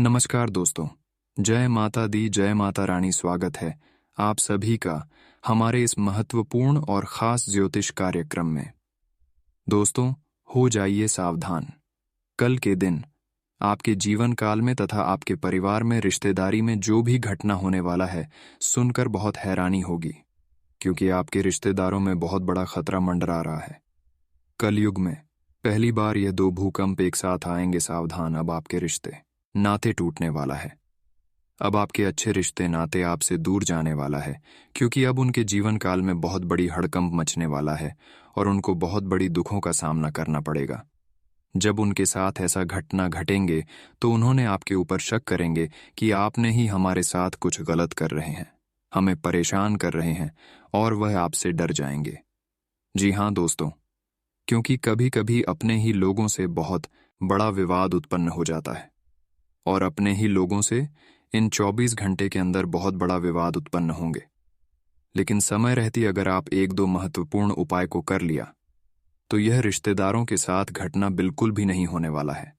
नमस्कार दोस्तों। जय माता दी, जय माता रानी। स्वागत है आप सभी का हमारे इस महत्वपूर्ण और खास ज्योतिष कार्यक्रम में। दोस्तों, हो जाइए सावधान। कल के दिन आपके जीवन काल में तथा आपके परिवार में, रिश्तेदारी में जो भी घटना होने वाला है, सुनकर बहुत हैरानी होगी, क्योंकि आपके रिश्तेदारों में बहुत बड़ा खतरा मंडरा रहा है। कलयुग में पहली बार यह दो भूकंप एक साथ आएंगे। सावधान, अब आपके रिश्ते नाते टूटने वाला है। अब आपके अच्छे रिश्ते नाते आपसे दूर जाने वाला है, क्योंकि अब उनके जीवन काल में बहुत बड़ी हड़कंप मचने वाला है और उनको बहुत बड़ी दुखों का सामना करना पड़ेगा। जब उनके साथ ऐसा घटना घटेंगे तो उन्होंने आपके ऊपर शक करेंगे कि आपने ही हमारे साथ कुछ गलत कर रहे हैं, हमें परेशान कर रहे हैं, और वह आपसे डर जाएंगे। जी हाँ दोस्तों, क्योंकि कभी कभी अपने ही लोगों से बहुत बड़ा विवाद उत्पन्न हो जाता है, और अपने ही लोगों से इन 24 घंटे के अंदर बहुत बड़ा विवाद उत्पन्न होंगे। लेकिन समय रहती अगर आप एक दो महत्वपूर्ण उपाय को कर लिया तो यह रिश्तेदारों के साथ घटना बिल्कुल भी नहीं होने वाला है।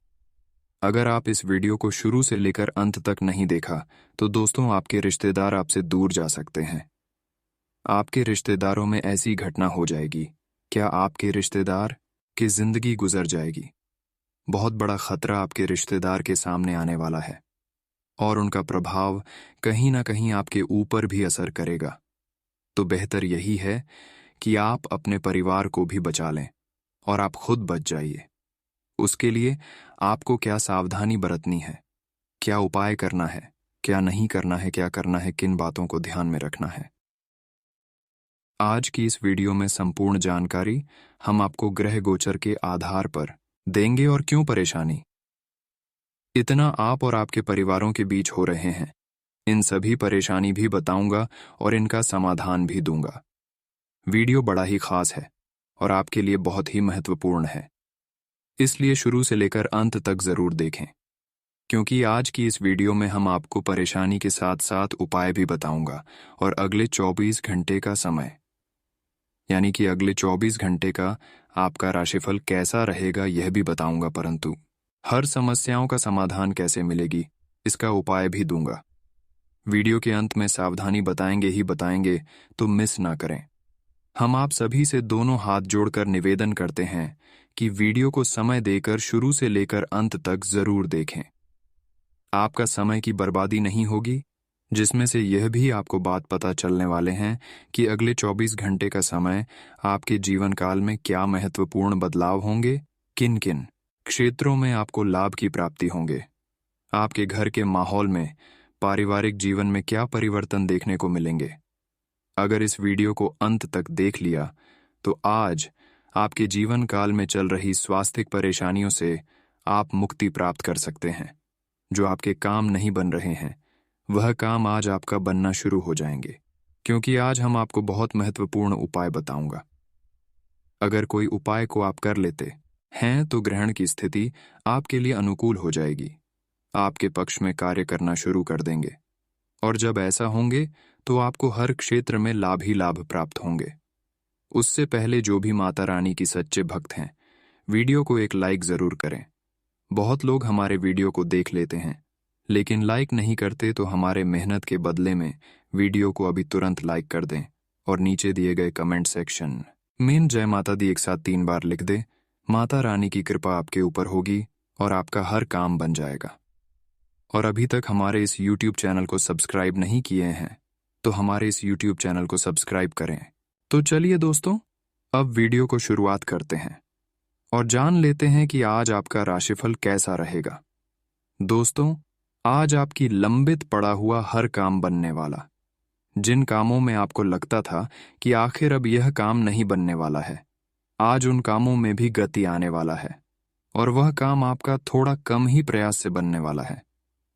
अगर आप इस वीडियो को शुरू से लेकर अंत तक नहीं देखा तो दोस्तों, आपके रिश्तेदार आपसे दूर जा सकते हैं। आपके रिश्तेदारों में ऐसी घटना हो जाएगी, क्या आपके रिश्तेदार की जिंदगी गुजर जाएगी। बहुत बड़ा खतरा आपके रिश्तेदार के सामने आने वाला है, और उनका प्रभाव कहीं ना कहीं आपके ऊपर भी असर करेगा। तो बेहतर यही है कि आप अपने परिवार को भी बचा लें और आप खुद बच जाइए। उसके लिए आपको क्या सावधानी बरतनी है, क्या उपाय करना है, क्या नहीं करना है, क्या करना है, किन बातों को ध्यान में रखना है, आज की इस वीडियो में संपूर्ण जानकारी हम आपको ग्रह गोचर के आधार पर देंगे। और क्यों परेशानी इतना आप और आपके परिवारों के बीच हो रहे हैं, इन सभी परेशानी भी बताऊंगा और इनका समाधान भी दूंगा। वीडियो बड़ा ही खास है और आपके लिए बहुत ही महत्वपूर्ण है, इसलिए शुरू से लेकर अंत तक जरूर देखें, क्योंकि आज की इस वीडियो में हम आपको परेशानी के साथ साथ उपाय भी बताऊंगा, और अगले 24 घंटे का समय, यानी कि अगले 24 घंटे का आपका राशिफल कैसा रहेगा यह भी बताऊंगा। परंतु हर समस्याओं का समाधान कैसे मिलेगी, इसका उपाय भी दूंगा। वीडियो के अंत में सावधानी बताएंगे ही बताएंगे, तो मिस ना करें। हम आप सभी से दोनों हाथ जोड़कर निवेदन करते हैं कि वीडियो को समय देकर शुरू से लेकर अंत तक जरूर देखें। आपका समय की बर्बादी नहीं होगी, जिसमें से यह भी आपको बात पता चलने वाले हैं कि अगले 24 घंटे का समय आपके जीवन काल में क्या महत्वपूर्ण बदलाव होंगे, किन किन क्षेत्रों में आपको लाभ की प्राप्ति होंगे, आपके घर के माहौल में, पारिवारिक जीवन में क्या परिवर्तन देखने को मिलेंगे। अगर इस वीडियो को अंत तक देख लिया तो आज आपके जीवन काल में चल रही स्वास्थ्य परेशानियों से आप मुक्ति प्राप्त कर सकते हैं। जो आपके काम नहीं बन रहे हैं, वह काम आज आपका बनना शुरू हो जाएंगे, क्योंकि आज हम आपको बहुत महत्वपूर्ण उपाय बताऊंगा। अगर कोई उपाय को आप कर लेते हैं तो ग्रहण की स्थिति आपके लिए अनुकूल हो जाएगी, आपके पक्ष में कार्य करना शुरू कर देंगे, और जब ऐसा होंगे तो आपको हर क्षेत्र में लाभ ही लाभ प्राप्त होंगे। उससे पहले जो भी माता रानी की सच्चे भक्त हैं, वीडियो को एक लाइक जरूर करें। बहुत लोग हमारे वीडियो को देख लेते हैं लेकिन लाइक नहीं करते, तो हमारे मेहनत के बदले में वीडियो को अभी तुरंत लाइक कर दें और नीचे दिए गए कमेंट सेक्शन में जय माता दी एक साथ 3 बार लिख दें। माता रानी की कृपा आपके ऊपर होगी और आपका हर काम बन जाएगा। और अभी तक हमारे इस YouTube चैनल को सब्सक्राइब नहीं किए हैं तो हमारे इस YouTube चैनल को सब्सक्राइब करें। तो चलिए दोस्तों, अब वीडियो को शुरुआत करते हैं और जान लेते हैं कि आज आपका राशिफल कैसा रहेगा। दोस्तों, आज आपकी लंबित पड़ा हुआ हर काम बनने वाला, जिन कामों में आपको लगता था कि आखिर अब यह काम नहीं बनने वाला है, आज उन कामों में भी गति आने वाला है, और वह काम आपका थोड़ा कम ही प्रयास से बनने वाला है।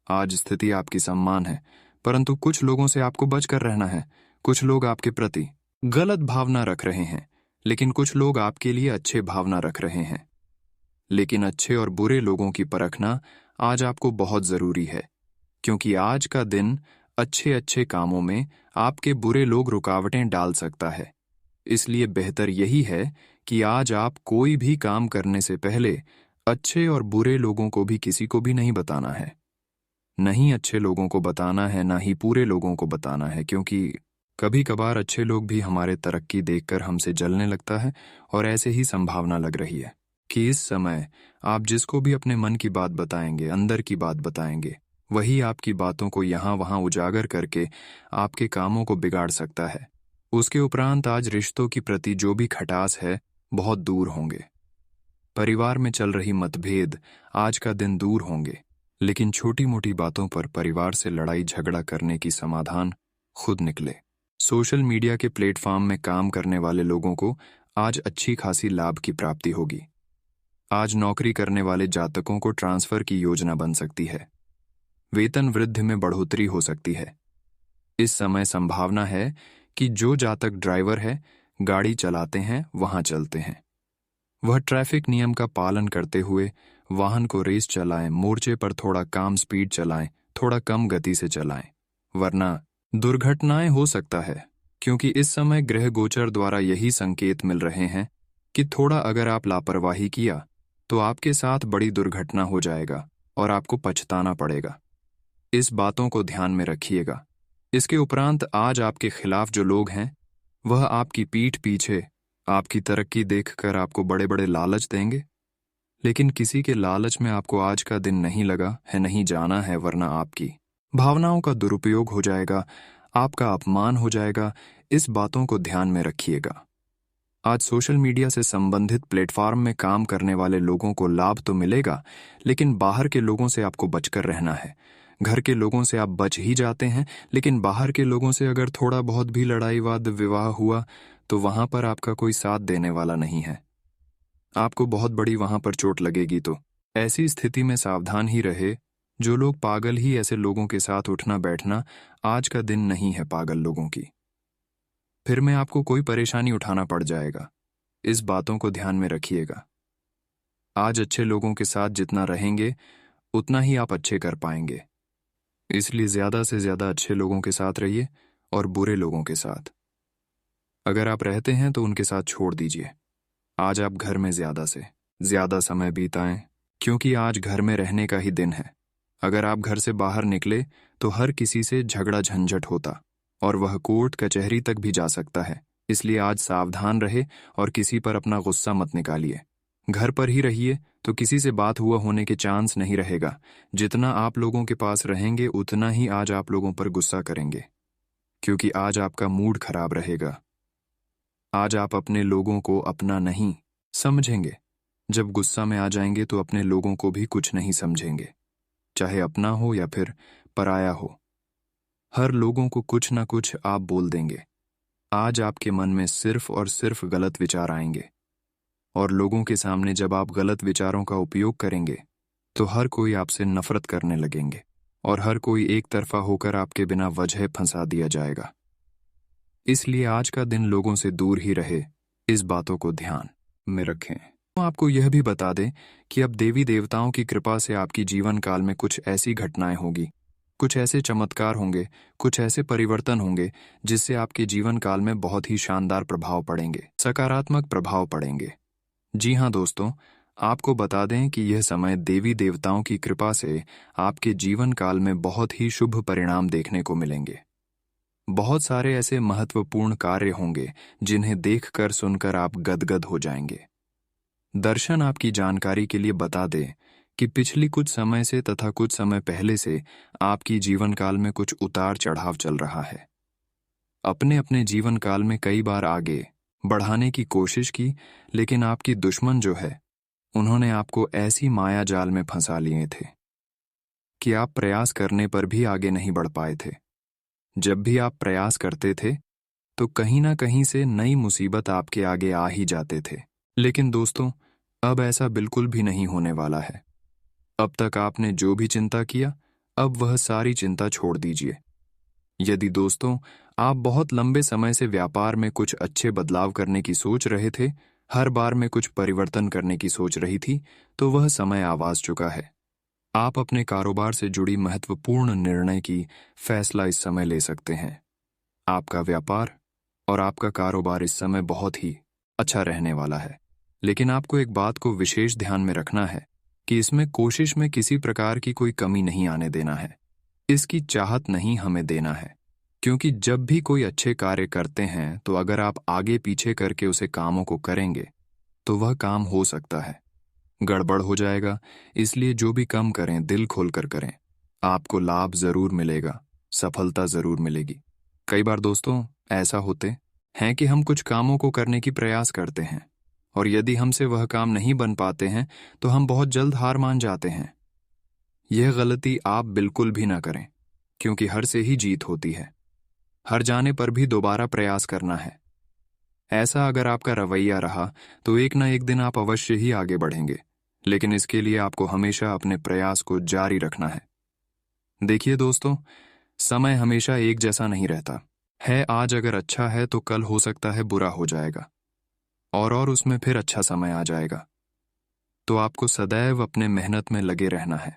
आज स्थिति आपकी सम्मान है, परंतु कुछ लोगों से आपको बचकर रहना है। कुछ लोग आपके प्रति गलत भावना रख रहे हैं, लेकिन कुछ लोग आपके लिए अच्छे भावना रख रहे हैं। लेकिन अच्छे और बुरे लोगों की परखना आज आपको बहुत जरूरी है, क्योंकि आज का दिन अच्छे अच्छे कामों में आपके बुरे लोग रुकावटें डाल सकता है। इसलिए बेहतर यही है कि आज आप कोई भी काम करने से पहले अच्छे और बुरे लोगों को भी किसी को भी नहीं बताना है। नहीं अच्छे लोगों को बताना है, ना ही पूरे लोगों को बताना है, क्योंकि कभी कभार अच्छे लोग भी हमारे तरक्की देखकर हमसे जलने लगता है। और ऐसे ही संभावना लग रही है कि इस समय आप जिसको भी अपने मन की बात बताएंगे, अंदर की बात बताएंगे, वही आपकी बातों को यहाँ वहाँ उजागर करके आपके कामों को बिगाड़ सकता है। उसके उपरांत आज रिश्तों की प्रति जो भी खटास है, बहुत दूर होंगे। परिवार में चल रही मतभेद आज का दिन दूर होंगे, लेकिन छोटी मोटी बातों पर परिवार से लड़ाई झगड़ा करने की समाधान खुद निकले। सोशल मीडिया के प्लेटफॉर्म में काम करने वाले लोगों को आज अच्छी खासी लाभ की प्राप्ति होगी। आज नौकरी करने वाले जातकों को ट्रांसफर की योजना बन सकती है। वेतन वृद्धि में बढ़ोतरी हो सकती है। इस समय संभावना है कि जो जातक ड्राइवर है, गाड़ी चलाते हैं, वहां चलते हैं, वह ट्रैफिक नियम का पालन करते हुए वाहन को रेस चलाएं, मोर्चे पर थोड़ा काम स्पीड चलाएं, थोड़ा कम गति से चलाएं, वरना दुर्घटनाएं हो सकता है। क्योंकि इस समय ग्रह गोचर द्वारा यही संकेत मिल रहे हैं कि थोड़ा अगर आप लापरवाही किया तो आपके साथ बड़ी दुर्घटना हो जाएगा और आपको पछताना पड़ेगा। इस बातों को ध्यान में रखिएगा। इसके उपरांत आज आपके खिलाफ जो लोग हैं, वह आपकी पीठ पीछे आपकी तरक्की देखकर आपको बड़े बड़े लालच देंगे, लेकिन किसी के लालच में आपको आज का दिन नहीं लगा है, नहीं जाना है, वरना आपकी भावनाओं का दुरुपयोग हो जाएगा, आपका अपमान हो जाएगा। इस बातों को ध्यान में रखिएगा। आज सोशल मीडिया से संबंधित प्लेटफॉर्म में काम करने वाले लोगों को लाभ तो मिलेगा, लेकिन बाहर के लोगों से आपको बचकर रहना है। घर के लोगों से आप बच ही जाते हैं, लेकिन बाहर के लोगों से अगर थोड़ा बहुत भी लड़ाई वाद विवाह हुआ तो वहां पर आपका कोई साथ देने वाला नहीं है। आपको बहुत बड़ी वहां पर चोट लगेगी। तो ऐसी स्थिति में सावधान ही रहे। जो लोग पागल ही ऐसे लोगों के साथ उठना बैठना, आज का दिन नहीं है पागल लोगों की। फिर में आपको कोई परेशानी उठाना पड़ जाएगा। इस बातों को ध्यान में रखिएगा। आज अच्छे लोगों के साथ जितना रहेंगे उतना ही आप अच्छे कर पाएंगे। इसलिए ज्यादा से ज्यादा अच्छे लोगों के साथ रहिए और बुरे लोगों के साथ अगर आप रहते हैं तो उनके साथ छोड़ दीजिए। आज आप घर में ज्यादा से ज्यादा समय बिताएं, क्योंकि आज घर में रहने का ही दिन है। अगर आप घर से बाहर निकले तो हर किसी से झगड़ा झंझट होता और वह कोर्ट कचहरी तक भी जा सकता है। इसलिए आज सावधान रहे और किसी पर अपना गुस्सा मत निकालिए। घर पर ही रहिए तो किसी से बात हुआ होने के चांस नहीं रहेगा। जितना आप लोगों के पास रहेंगे उतना ही आज आप लोगों पर गुस्सा करेंगे, क्योंकि आज आपका मूड खराब रहेगा। आज आप अपने लोगों को अपना नहीं समझेंगे। जब गुस्सा में आ जाएंगे तो अपने लोगों को भी कुछ नहीं समझेंगे, चाहे अपना हो या फिर पराया हो। हर लोगों को कुछ ना कुछ आप बोल देंगे। आज आपके मन में सिर्फ और सिर्फ गलत विचार आएंगे और लोगों के सामने जब आप गलत विचारों का उपयोग करेंगे तो हर कोई आपसे नफरत करने लगेंगे और हर कोई एक तरफा होकर आपके बिना वजह फंसा दिया जाएगा। इसलिए आज का दिन लोगों से दूर ही रहे। इस बातों को ध्यान में रखें। तो आपको यह भी बता दें कि अब देवी देवताओं की कृपा से आपकी जीवन काल में कुछ ऐसी घटनाएं होगी, कुछ ऐसे चमत्कार होंगे, कुछ ऐसे परिवर्तन होंगे जिससे आपके जीवन काल में बहुत ही शानदार प्रभाव पड़ेंगे, सकारात्मक प्रभाव पड़ेंगे। जी हाँ दोस्तों, आपको बता दें कि यह समय देवी देवताओं की कृपा से आपके जीवन काल में बहुत ही शुभ परिणाम देखने को मिलेंगे। बहुत सारे ऐसे महत्वपूर्ण कार्य होंगे जिन्हें देखकर सुनकर आप गदगद हो जाएंगे। दर्शन आपकी जानकारी के लिए बता दें कि पिछली कुछ समय से तथा कुछ समय पहले से आपकी जीवन काल में कुछ उतार चढ़ाव चल रहा है। अपने अपने जीवन काल में कई बार आगे बढ़ाने की कोशिश की, लेकिन आपकी दुश्मन जो है उन्होंने आपको ऐसी माया जाल में फंसा लिए थे कि आप प्रयास करने पर भी आगे नहीं बढ़ पाए थे। जब भी आप प्रयास करते थे तो कहीं ना कहीं से नई मुसीबत आपके आगे आ ही जाते थे। लेकिन दोस्तों, अब ऐसा बिल्कुल भी नहीं होने वाला है। अब तक आपने जो भी चिंता किया, अब वह सारी चिंता छोड़ दीजिए। यदि दोस्तों आप बहुत लंबे समय से व्यापार में कुछ अच्छे बदलाव करने की सोच रहे थे, हर बार में कुछ परिवर्तन करने की सोच रही थी, तो वह समय आ चुका है। आप अपने कारोबार से जुड़ी महत्वपूर्ण निर्णय की फैसला इस समय ले सकते हैं। आपका व्यापार और आपका कारोबार इस समय बहुत ही अच्छा रहने वाला है। लेकिन आपको एक बात को विशेष ध्यान में रखना है कि इसमें कोशिश में किसी प्रकार की कोई कमी नहीं आने देना है। इसकी चाहत नहीं हमें देना है, क्योंकि जब भी कोई अच्छे कार्य करते हैं तो अगर आप आगे पीछे करके उसे कामों को करेंगे तो वह काम हो सकता है गड़बड़ हो जाएगा। इसलिए जो भी काम करें दिल खोलकर करें, आपको लाभ जरूर मिलेगा, सफलता जरूर मिलेगी। कई बार दोस्तों ऐसा होते हैं कि हम कुछ कामों को करने की प्रयास करते हैं और यदि हमसे वह काम नहीं बन पाते हैं तो हम बहुत जल्द हार मान जाते हैं। यह गलती आप बिल्कुल भी ना करें, क्योंकि हार से ही जीत होती है। हार जाने पर भी दोबारा प्रयास करना है। ऐसा अगर आपका रवैया रहा तो एक ना एक दिन आप अवश्य ही आगे बढ़ेंगे, लेकिन इसके लिए आपको हमेशा अपने प्रयास को जारी रखना है। देखिए दोस्तों, समय हमेशा एक जैसा नहीं रहता है। आज अगर अच्छा है तो कल हो सकता है बुरा हो जाएगा और उसमें फिर अच्छा समय आ जाएगा। तो आपको सदैव अपने मेहनत में लगे रहना है।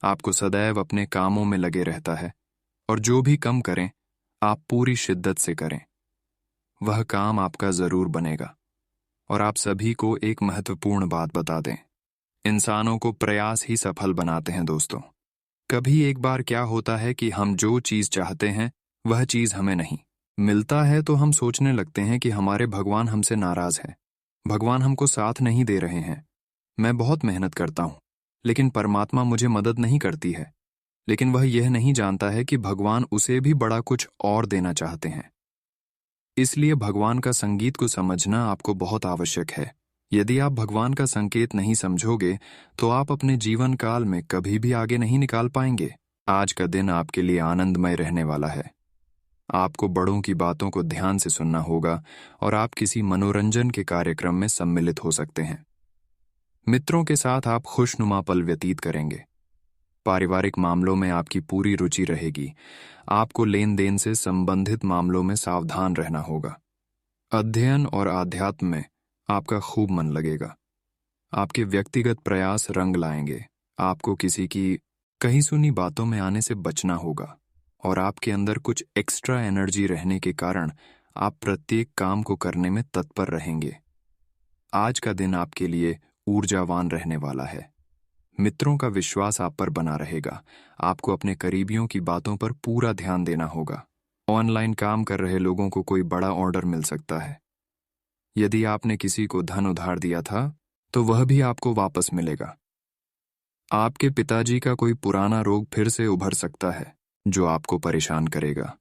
आपको सदैव अपने कामों में लगे रहता है और जो भी कम करें आप पूरी शिद्दत से करें, वह काम आपका जरूर बनेगा। और आप सभी को एक महत्वपूर्ण बात बता दें, इंसानों को प्रयास ही सफल बनाते हैं दोस्तों। कभी एक बार क्या होता है कि हम जो चीज चाहते हैं वह चीज हमें नहीं मिलता है तो हम सोचने लगते हैं कि हमारे भगवान हमसे नाराज है, भगवान हमको साथ नहीं दे रहे हैं। मैं बहुत मेहनत करता हूं लेकिन परमात्मा मुझे मदद नहीं करती है। लेकिन वह यह नहीं जानता है कि भगवान उसे भी बड़ा कुछ और देना चाहते हैं। इसलिए भगवान का संगीत को समझना आपको बहुत आवश्यक है। यदि आप भगवान का संकेत नहीं समझोगे तो आप अपने जीवन काल में कभी भी आगे नहीं निकाल पाएंगे। आज का दिन आपके लिए आनंदमय रहने वाला है। आपको बड़ों की बातों को ध्यान से सुनना होगा और आप किसी मनोरंजन के कार्यक्रम में सम्मिलित हो सकते हैं। मित्रों के साथ आप खुशनुमा पल व्यतीत करेंगे। पारिवारिक मामलों में आपकी पूरी रुचि रहेगी। आपको लेन देन से संबंधित मामलों में सावधान रहना होगा। अध्ययन और आध्यात्म में आपका खूब मन लगेगा। आपके व्यक्तिगत प्रयास रंग लाएंगे। आपको किसी की कहीं सुनी बातों में आने से बचना होगा और आपके अंदर कुछ एक्स्ट्रा एनर्जी रहने के कारण आप प्रत्येक काम को करने में तत्पर रहेंगे। आज का दिन आपके लिए ऊर्जावान रहने वाला है। मित्रों का विश्वास आप पर बना रहेगा। आपको अपने करीबियों की बातों पर पूरा ध्यान देना होगा। ऑनलाइन काम कर रहे लोगों को कोई बड़ा ऑर्डर मिल सकता है। यदि आपने किसी को धन उधार दिया था तो वह भी आपको वापस मिलेगा। आपके पिताजी का कोई पुराना रोग फिर से उभर सकता है जो आपको परेशान करेगा।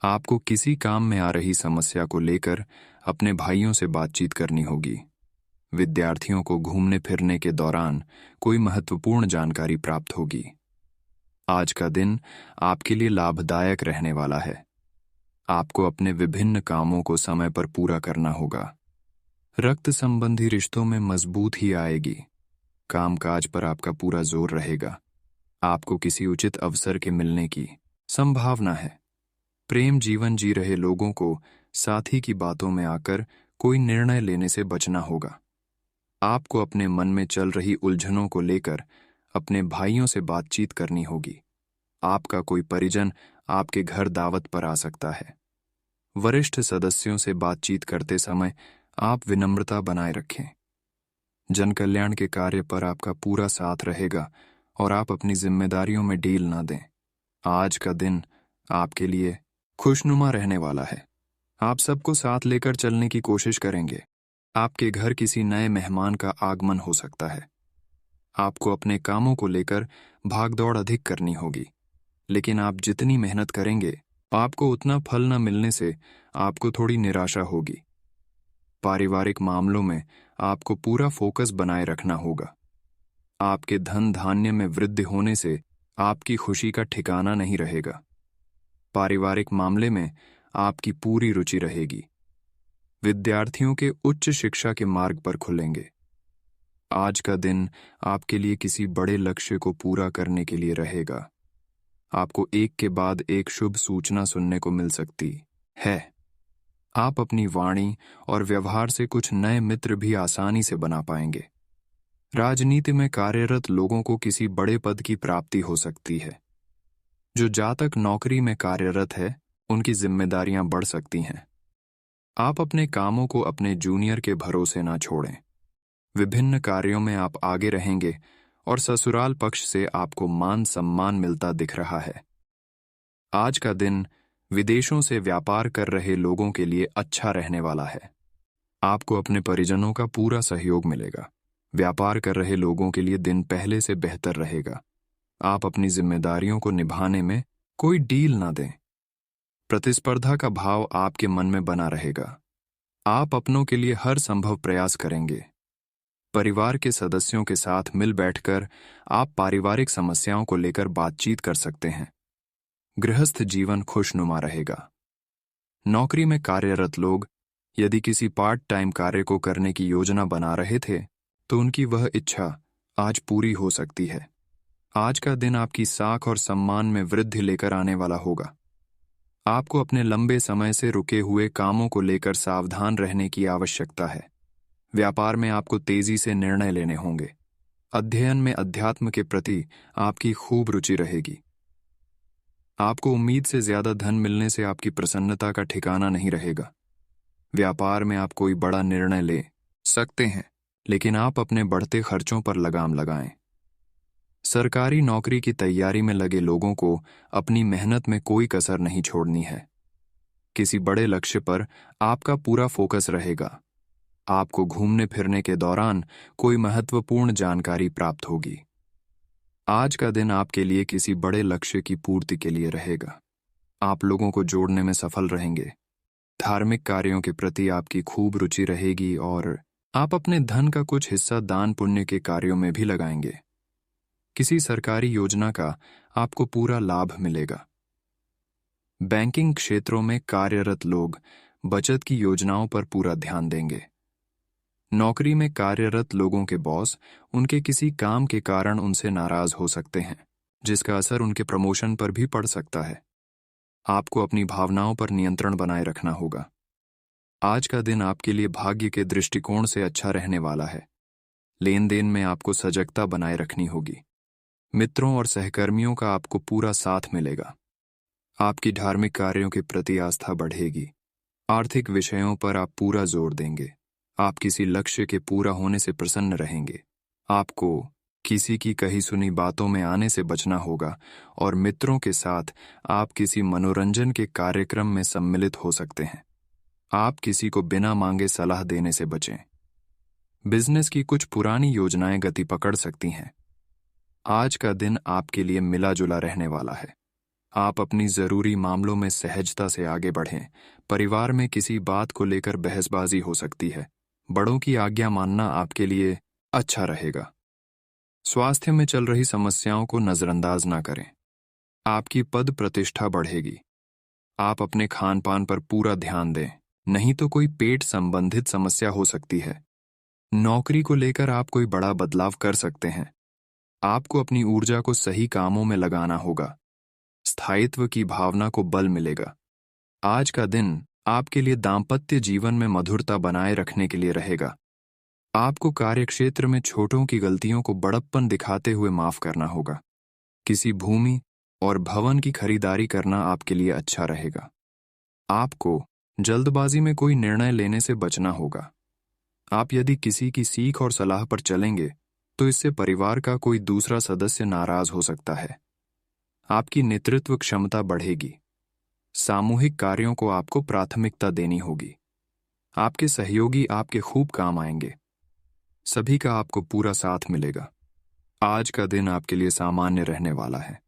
आपको किसी काम में आ रही समस्या को लेकर अपने भाइयों से बातचीत करनी होगी। विद्यार्थियों को घूमने फिरने के दौरान कोई महत्वपूर्ण जानकारी प्राप्त होगी। आज का दिन आपके लिए लाभदायक रहने वाला है। आपको अपने विभिन्न कामों को समय पर पूरा करना होगा। रक्त संबंधी रिश्तों में मजबूत ही आएगी। कामकाज पर आपका पूरा जोर रहेगा। आपको किसी उचित अवसर के मिलने की संभावना है। प्रेम जीवन जी रहे लोगों को साथी की बातों में आकर कोई निर्णय लेने से बचना होगा। आपको अपने मन में चल रही उलझनों को लेकर अपने भाइयों से बातचीत करनी होगी। आपका कोई परिजन आपके घर दावत पर आ सकता है। वरिष्ठ सदस्यों से बातचीत करते समय आप विनम्रता बनाए रखें। जन कल्याण के कार्य पर आपका पूरा साथ रहेगा और आप अपनी जिम्मेदारियों में ढील ना दें। आज का दिन आपके लिए खुशनुमा रहने वाला है। आप सबको साथ लेकर चलने की कोशिश करेंगे। आपके घर किसी नए मेहमान का आगमन हो सकता है। आपको अपने कामों को लेकर भागदौड़ अधिक करनी होगी, लेकिन आप जितनी मेहनत करेंगे आपको उतना फल न मिलने से आपको थोड़ी निराशा होगी। पारिवारिक मामलों में आपको पूरा फोकस बनाए रखना होगा। आपके धन धान्य में वृद्धि होने से आपकी खुशी का ठिकाना नहीं रहेगा। पारिवारिक मामले में आपकी पूरी रुचि रहेगी। विद्यार्थियों के उच्च शिक्षा के मार्ग पर खुलेंगे। आज का दिन आपके लिए किसी बड़े लक्ष्य को पूरा करने के लिए रहेगा। आपको एक के बाद एक शुभ सूचना सुनने को मिल सकती है। आप अपनी वाणी और व्यवहार से कुछ नए मित्र भी आसानी से बना पाएंगे। राजनीति में कार्यरत लोगों को किसी बड़े पद की प्राप्ति हो सकती है। जो जातक नौकरी में कार्यरत है उनकी जिम्मेदारियां बढ़ सकती हैं। आप अपने कामों को अपने जूनियर के भरोसे ना छोड़ें। विभिन्न कार्यों में आप आगे रहेंगे और ससुराल पक्ष से आपको मान सम्मान मिलता दिख रहा है। आज का दिन विदेशों से व्यापार कर रहे लोगों के लिए अच्छा रहने वाला है। आपको अपने परिजनों का पूरा सहयोग मिलेगा। व्यापार कर रहे लोगों के लिए दिन पहले से बेहतर रहेगा। आप अपनी जिम्मेदारियों को निभाने में कोई डील ना दें। प्रतिस्पर्धा का भाव आपके मन में बना रहेगा। आप अपनों के लिए हर संभव प्रयास करेंगे। परिवार के सदस्यों के साथ मिल बैठकर आप पारिवारिक समस्याओं को लेकर बातचीत कर सकते हैं। गृहस्थ जीवन खुशनुमा रहेगा। नौकरी में कार्यरत लोग यदि किसी पार्ट टाइम कार्य को करने की योजना बना रहे थे तो उनकी वह इच्छा आज पूरी हो सकती है। आज का दिन आपकी साख और सम्मान में वृद्धि लेकर आने वाला होगा। आपको अपने लंबे समय से रुके हुए कामों को लेकर सावधान रहने की आवश्यकता है। व्यापार में आपको तेजी से निर्णय लेने होंगे। अध्ययन में अध्यात्म के प्रति आपकी खूब रुचि रहेगी। आपको उम्मीद से ज्यादा धन मिलने से आपकी प्रसन्नता का ठिकाना नहीं रहेगा। व्यापार में आप कोई बड़ा निर्णय ले सकते हैं, लेकिन आप अपने बढ़ते खर्चों पर लगाम लगाएं। सरकारी नौकरी की तैयारी में लगे लोगों को अपनी मेहनत में कोई कसर नहीं छोड़नी है। किसी बड़े लक्ष्य पर आपका पूरा फोकस रहेगा। आपको घूमने फिरने के दौरान कोई महत्वपूर्ण जानकारी प्राप्त होगी। आज का दिन आपके लिए किसी बड़े लक्ष्य की पूर्ति के लिए रहेगा। आप लोगों को जोड़ने में सफल रहेंगे। धार्मिक कार्यों के प्रति आपकी खूब रुचि रहेगी और आप अपने धन का कुछ हिस्सा दान पुण्य के कार्यों में भी लगाएंगे। किसी सरकारी योजना का आपको पूरा लाभ मिलेगा। बैंकिंग क्षेत्रों में कार्यरत लोग बचत की योजनाओं पर पूरा ध्यान देंगे। नौकरी में कार्यरत लोगों के बॉस उनके किसी काम के कारण उनसे नाराज हो सकते हैं, जिसका असर उनके प्रमोशन पर भी पड़ सकता है। आपको अपनी भावनाओं पर नियंत्रण बनाए रखना होगा। आज का दिन आपके लिए भाग्य के दृष्टिकोण से अच्छा रहने वाला है। लेन देन में आपको सजगता बनाए रखनी होगी। मित्रों और सहकर्मियों का आपको पूरा साथ मिलेगा। आपकी धार्मिक कार्यों के प्रति आस्था बढ़ेगी। आर्थिक विषयों पर आप पूरा जोर देंगे। आप किसी लक्ष्य के पूरा होने से प्रसन्न रहेंगे। आपको किसी की कही सुनी बातों में आने से बचना होगा और मित्रों के साथ आप किसी मनोरंजन के कार्यक्रम में सम्मिलित हो सकते हैं। आप किसी को बिना मांगे सलाह देने से बचें। बिजनेस की कुछ पुरानी योजनाएं गति पकड़ सकती हैं। आज का दिन आपके लिए मिला जुला रहने वाला है। आप अपनी जरूरी मामलों में सहजता से आगे बढ़ें। परिवार में किसी बात को लेकर बहसबाजी हो सकती है। बड़ों की आज्ञा मानना आपके लिए अच्छा रहेगा। स्वास्थ्य में चल रही समस्याओं को नजरअंदाज ना करें। आपकी पद प्रतिष्ठा बढ़ेगी। आप अपने खान पान पर पूरा ध्यान दें, नहीं तो कोई पेट संबंधित समस्या हो सकती है। नौकरी को लेकर आप कोई बड़ा बदलाव कर सकते हैं। आपको अपनी ऊर्जा को सही कामों में लगाना होगा। स्थायित्व की भावना को बल मिलेगा। आज का दिन आपके लिए दाम्पत्य जीवन में मधुरता बनाए रखने के लिए रहेगा। आपको कार्यक्षेत्र में छोटों की गलतियों को बड़प्पन दिखाते हुए माफ करना होगा। किसी भूमि और भवन की खरीदारी करना आपके लिए अच्छा रहेगा। आपको जल्दबाजी में कोई निर्णय लेने से बचना होगा। आप यदि किसी की सीख और सलाह पर चलेंगे तो इससे परिवार का कोई दूसरा सदस्य नाराज हो सकता है। आपकी नेतृत्व क्षमता बढ़ेगी। सामूहिक कार्यों को आपको प्राथमिकता देनी होगी। आपके सहयोगी आपके खूब काम आएंगे। सभी का आपको पूरा साथ मिलेगा। आज का दिन आपके लिए सामान्य रहने वाला है।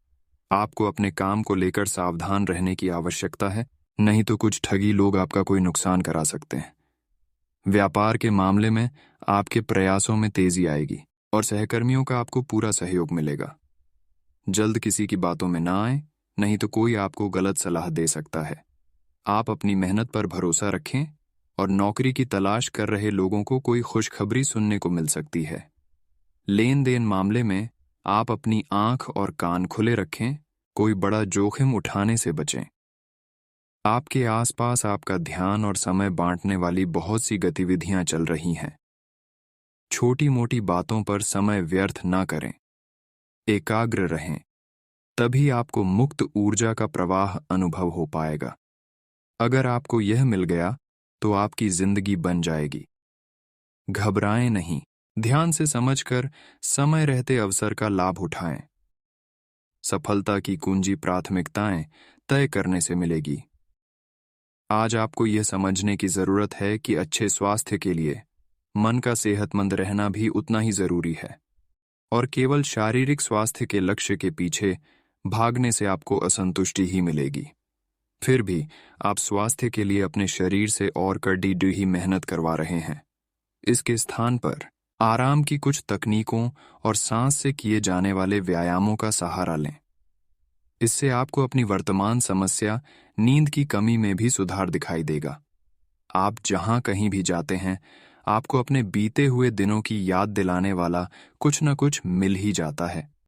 आपको अपने काम को लेकर सावधान रहने की आवश्यकता है, नहीं तो कुछ ठगी लोग आपका कोई नुकसान करा सकते हैं। व्यापार के मामले में आपके प्रयासों में तेजी आएगी और सहकर्मियों का आपको पूरा सहयोग मिलेगा। जल्द किसी की बातों में ना आए, नहीं तो कोई आपको गलत सलाह दे सकता है। आप अपनी मेहनत पर भरोसा रखें और नौकरी की तलाश कर रहे लोगों को कोई खुशखबरी सुनने को मिल सकती है। लेन देन मामले में आप अपनी आंख और कान खुले रखें, कोई बड़ा जोखिम उठाने से बचें। आपके आसपास आपका ध्यान और समय बांटने वाली बहुत सी गतिविधियां चल रही हैं। छोटी मोटी बातों पर समय व्यर्थ ना करें। एकाग्र रहें, तभी आपको मुक्त ऊर्जा का प्रवाह अनुभव हो पाएगा। अगर आपको यह मिल गया तो आपकी जिंदगी बन जाएगी। घबराएं नहीं, ध्यान से समझकर समय रहते अवसर का लाभ उठाएं। सफलता की कुंजी प्राथमिकताएं तय करने से मिलेगी। आज आपको यह समझने की जरूरत है कि अच्छे स्वास्थ्य के लिए मन का सेहतमंद रहना भी उतना ही जरूरी है, और केवल शारीरिक स्वास्थ्य के लक्ष्य के पीछे भागने से आपको असंतुष्टि ही मिलेगी। फिर भी आप स्वास्थ्य के लिए अपने शरीर से और कड़ी मेहनत करवा रहे हैं। इसके स्थान पर आराम की कुछ तकनीकों और सांस से किए जाने वाले व्यायामों का सहारा लें। इससे आपको अपनी वर्तमान समस्या नींद की कमी में भी सुधार दिखाई देगा। आप जहां कहीं भी जाते हैं, आपको अपने बीते हुए दिनों की याद दिलाने वाला कुछ न कुछ मिल ही जाता है।